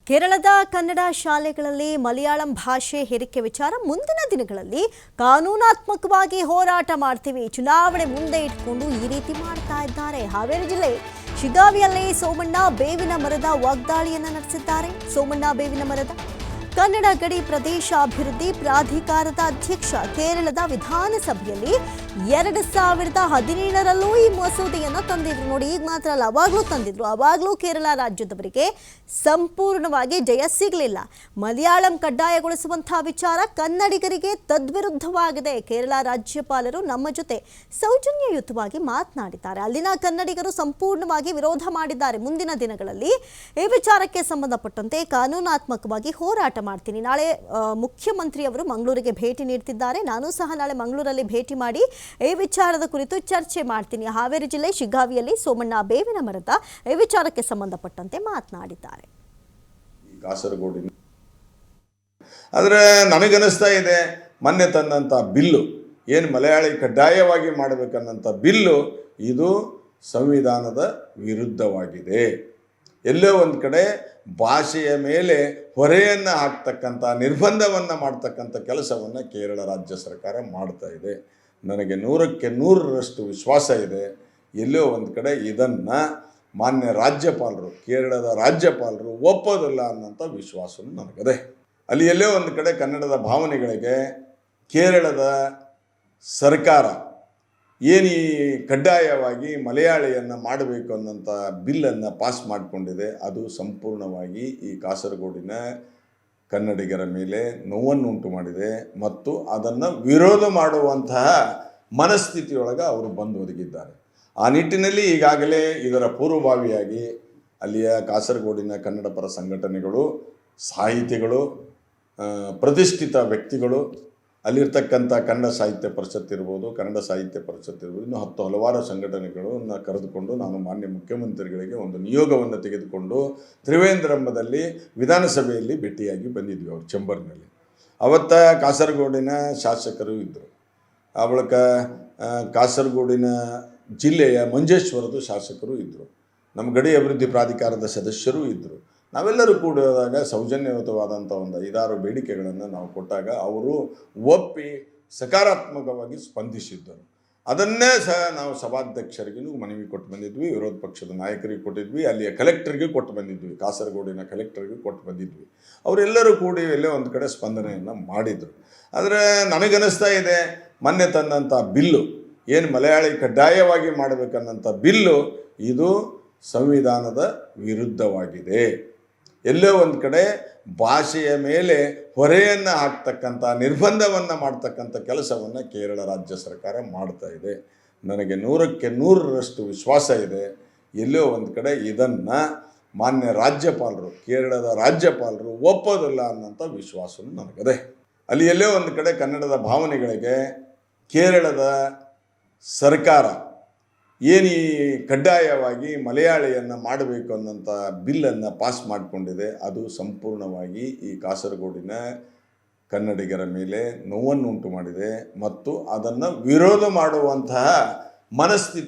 ಕೇರಳದ ಕನ್ನಡ ಶಾಲೆಗಳಲ್ಲಿ ಮಲಯಾಳಂ ಭಾಷೆ ಹೇರಿಕೆ ವಿಚಾರ ಮುಂದಿನ ದಿನಗಳಲ್ಲಿ ಕಾನೂನಾತ್ಮಕವಾಗಿ ಹೋರಾಟ ಮಾಡ್ತೀವಿ. ಚುನಾವಣೆ ಮುಂದೆ ಇಟ್ಕೊಂಡು ಈ ರೀತಿ ಮಾಡ್ತಾ ಇದ್ದಾರೆ. ಹಾವೇರಿ ಜಿಲ್ಲೆ ಶಿಗಾವಿಯಲ್ಲಿ ಸೋಮಣ್ಣ ಬೇವಿನ ಮರದ ವಾಗ್ದಾಳಿಯನ್ನು ನಡೆಸಿದ್ದಾರೆ. ಸೋಮಣ್ಣ ಬೇವಿನ ಮರದ ಕನ್ನಡ ಗಡಿ ಪ್ರದೇಶ ಅಭಿವೃದ್ಧಿ ಪ್ರಾಧಿಕಾರದ ಅಧ್ಯಕ್ಷ ಕೇರಳದ ವಿಧಾನಸಭೆಯಲ್ಲಿ 2017ರಲ್ಲೂ ಈ ಮಸೂದೆಯನ್ನು ತಂದಿದ್ರು. ನೋಡಿ, ಈಗ ಮಾತ್ರ ಅಲ್ಲ, ಅವಾಗಲೂ ತಂದಿದ್ರು. ಅವಾಗಲೂ ಕೇರಳ ರಾಜ್ಯದವರಿಗೆ ಸಂಪೂರ್ಣವಾಗಿ ಜಯ ಸಿಗಲಿಲ್ಲ. ಮಲಯಾಳಂ ಕಡ್ಡಾಯಗೊಳಿಸುವಂತಹ ವಿಚಾರ ಕನ್ನಡಿಗರಿಗೆ ತದ್ವಿರುದ್ಧವಾಗಿದೆ. ಕೇರಳ ರಾಜ್ಯಪಾಲರು ನಮ್ಮ ಜೊತೆ ಸೌಜನ್ಯಯುತವಾಗಿ ಮಾತನಾಡಿದ್ದಾರೆ. ಅಲ್ಲಿನ ಕನ್ನಡಿಗರು ಸಂಪೂರ್ಣವಾಗಿ ವಿರೋಧ ಮಾಡಿದ್ದಾರೆ. ಮುಂದಿನ ದಿನಗಳಲ್ಲಿ ಈ ವಿಚಾರಕ್ಕೆ ಸಂಬಂಧಪಟ್ಟಂತೆ ಕಾನೂನಾತ್ಮಕವಾಗಿ ಹೋರಾಟ ಮಾಡ್ತೀನಿ. ನಾಳೆ ಮುಖ್ಯಮಂತ್ರಿಯವರು ಮಂಗಳೂರಿಗೆ ಭೇಟಿ ನೀಡ್ತಿದ್ದಾರೆ. ನಾನು ಸಹ ನಾಳೆ ಮಂಗಳೂರಲ್ಲಿ ಭೇಟಿ ಮಾಡಿ ಈ ವಿಚಾರದ ಕುರಿತು ಚರ್ಚೆ ಮಾಡ್ತೀನಿ. ಹಾವೇರಿ ಜಿಲ್ಲೆ ಶಿಗ್ಗಾವಿಯಲ್ಲಿ ಸೋಮಣ್ಣ ಬೇವಿನ ಮರದ ಈ ವಿಚಾರಕ್ಕೆ ಸಂಬಂಧಪಟ್ಟಂತೆ ಮಾತನಾಡಿದ್ದಾರೆ. ಕಾಸರಗೋಡಿನ ಆದರೆ ನನಗನ್ನಿಸ್ತಾ ಇದೆ, ಮೊನ್ನೆ ತಂದಂಥ ಬಿಲ್ಲು ಏನು ಮಲಯಾಳಿ ಕಡ್ಡಾಯವಾಗಿ ಮಾಡಬೇಕನ್ನಂಥ ಬಿಲ್ಲು ಇದು ಸಂವಿಧಾನದ ವಿರುದ್ಧವಾಗಿದೆ. ಎಲ್ಲೋ ಒಂದು ಕಡೆ ಭಾಷೆಯ ಮೇಲೆ ಹೊರೆಯನ್ನು ಹಾಕ್ತಕ್ಕಂಥ, ನಿರ್ಬಂಧವನ್ನು ಮಾಡ್ತಕ್ಕಂಥ ಕೆಲಸವನ್ನು ಕೇರಳ ರಾಜ್ಯ ಸರ್ಕಾರ ಮಾಡ್ತಾ ಇದೆ. ನನಗೆ 100ಕ್ಕೆ 100ರಷ್ಟು ವಿಶ್ವಾಸ ಇದೆ. ಎಲ್ಲೋ ಒಂದು ಕಡೆ ಇದನ್ನು ಮಾನ್ಯ ರಾಜ್ಯಪಾಲರು, ಕೇರಳದ ರಾಜ್ಯಪಾಲರು ಒಪ್ಪೋದಿಲ್ಲ ಅನ್ನೋಂಥ ವಿಶ್ವಾಸವೂ ನನಗದೆ. ಅಲ್ಲಿ ಎಲ್ಲೋ ಒಂದು ಕಡೆ ಕನ್ನಡದ ಭಾವನೆಗಳಿಗೆ ಕೇರಳದ ಸರ್ಕಾರ ಏನು ಈ ಕಡ್ಡಾಯವಾಗಿ ಮಲಯಾಳಿಯನ್ನು ಮಾಡಬೇಕು ಅನ್ನೋಂಥ ಬಿಲ್ಲನ್ನು ಪಾಸ್ ಮಾಡಿಕೊಂಡಿದೆ. ಅದು ಸಂಪೂರ್ಣವಾಗಿ ಈ ಕಾಸರಗೋಡಿನ ಕನ್ನಡಿಗರ ಮೇಲೆ ನೋವನ್ನುಂಟು ಮಾಡಿದೆ ಮತ್ತು ಅದನ್ನು ವಿರೋಧ ಮಾಡುವಂತಹ ಮನಸ್ಥಿತಿಯೊಳಗೆ ಅವರು ಬಂದು ಒದಗಿದ್ದಾರೆ. ಆ ನಿಟ್ಟಿನಲ್ಲಿ ಈಗಾಗಲೇ ಇದರ ಪೂರ್ವಭಾವಿಯಾಗಿ ಅಲ್ಲಿಯ ಕಾಸರಗೋಡಿನ ಕನ್ನಡ ಪರ ಸಂಘಟನೆಗಳು, ಸಾಹಿತಿಗಳು, ಪ್ರತಿಷ್ಠಿತ ವ್ಯಕ್ತಿಗಳು, ಅಲ್ಲಿರ್ತಕ್ಕಂಥ ಕನ್ನಡ ಸಾಹಿತ್ಯ ಪರಿಷತ್ ಇರ್ಬೋದು, ಕನ್ನಡ ಸಾಹಿತ್ಯ ಪರಿಷತ್ ಇರ್ಬೋದು, ಇನ್ನು ಹಲವಾರು ಸಂಘಟನೆಗಳನ್ನು ಕರೆದುಕೊಂಡು ನಾನು ಮಾನ್ಯ ಮುಖ್ಯಮಂತ್ರಿಗಳಿಗೆ ಒಂದು ನಿಯೋಗವನ್ನು ತೆಗೆದುಕೊಂಡು ತ್ರಿವೇಂದ್ರಮದಲ್ಲಿ ವಿಧಾನಸಭೆಯಲ್ಲಿ ಭೇಟಿಯಾಗಿ ಬಂದಿದ್ವಿ. ಅವ್ರ ಚೇಂಬರ್ನಲ್ಲಿ ಅವತ್ತ ಕಾಸರಗೋಡಿನ ಶಾಸಕರು ಇದ್ದರು. ಆ ಬಳಿಕ ಕಾಸರಗೋಡಿನ ಜಿಲ್ಲೆಯ ಮಂಜೇಶ್ವರದ ಶಾಸಕರು ಇದ್ದರು. ನಮ್ಮ ಗಡಿ ಅಭಿವೃದ್ಧಿ ಪ್ರಾಧಿಕಾರದ ಸದಸ್ಯರು ಇದ್ದರು. ನಾವೆಲ್ಲರೂ ಕೂಡಿದಾಗ ಸೌಜನ್ಯಯುತವಾದಂಥ ಒಂದು 5-6 ಬೇಡಿಕೆಗಳನ್ನು ನಾವು ಕೊಟ್ಟಾಗ ಅವರು ಒಪ್ಪಿ ಸಕಾರಾತ್ಮಕವಾಗಿ ಸ್ಪಂದಿಸಿದ್ದರು. ಅದನ್ನೇ ಸಹ ನಾವು ಸಭಾಧ್ಯಕ್ಷರಿಗೂ ಮನವಿ ಕೊಟ್ಟು ಬಂದಿದ್ವಿ, ವಿರೋಧ ಪಕ್ಷದ ನಾಯಕರಿಗೆ ಕೊಟ್ಟಿದ್ವಿ, ಅಲ್ಲಿಯ ಕಲೆಕ್ಟರ್ಗೆ ಕೊಟ್ಟು ಬಂದಿದ್ವಿ, ಕಾಸರಗೋಡಿನ ಕಲೆಕ್ಟರ್ಗೆ ಕೊಟ್ಟು ಬಂದಿದ್ವಿ. ಅವರೆಲ್ಲರೂ ಕೂಡಿ ಎಲ್ಲೇ ಒಂದು ಕಡೆ ಸ್ಪಂದನೆಯನ್ನು ಮಾಡಿದರು. ಆದರೆ ನನಗನ್ನಿಸ್ತಾ ಇದೆ, ಮೊನ್ನೆ ತಂದಂಥ ಬಿಲ್ಲು ಏನು ಮಲಯಾಳಿ ಕಡ್ಡಾಯವಾಗಿ ಮಾಡಬೇಕನ್ನಂಥ ಬಿಲ್ಲು ಇದು ಸಂವಿಧಾನದ ವಿರುದ್ಧವಾಗಿದೆ. ಎಲ್ಲೋ ಒಂದು ಕಡೆ ಭಾಷೆಯ ಮೇಲೆ ಹೊರೆಯನ್ನು ಹಾಕ್ತಕ್ಕಂಥ, ನಿರ್ಬಂಧವನ್ನು ಮಾಡ್ತಕ್ಕಂಥ ಕೆಲಸವನ್ನು ಕೇರಳ ರಾಜ್ಯ ಸರ್ಕಾರ ಮಾಡ್ತಾ ಇದೆ. ನನಗೆ 100ಕ್ಕೆ 100ರಷ್ಟು ವಿಶ್ವಾಸ ಇದೆ. ಎಲ್ಲೋ ಒಂದು ಕಡೆ ಇದನ್ನು ಮಾನ್ಯ ರಾಜ್ಯಪಾಲರು, ಕೇರಳದ ರಾಜ್ಯಪಾಲರು ಒಪ್ಪೋದಿಲ್ಲ ಅನ್ನೋಂಥ ವಿಶ್ವಾಸವೂ ನನಗದೆ. ಅಲ್ಲಿ ಎಲ್ಲೋ ಒಂದು ಕಡೆ ಕನ್ನಡದ ಭಾವನೆಗಳಿಗೆ ಕೇರಳದ ಸರ್ಕಾರ ಏನು ಈ ಕಡ್ಡಾಯವಾಗಿ ಮಲಯಾಳಿಯನ್ನು ಮಾಡಬೇಕು ಅನ್ನೋಂಥ ಬಿಲ್ಲನ್ನು ಪಾಸ್ ಮಾಡಿಕೊಂಡಿದೆ. ಅದು ಸಂಪೂರ್ಣವಾಗಿ ಈ ಕಾಸರಗೋಡಿನ ಕನ್ನಡಿಗರ ಮೇಲೆ ನೋವನ್ನುಂಟು ಮಾಡಿದೆ ಮತ್ತು ಅದನ್ನು ವಿರೋಧ ಮಾಡುವಂತಹ ಮನಸ್ಥಿತಿ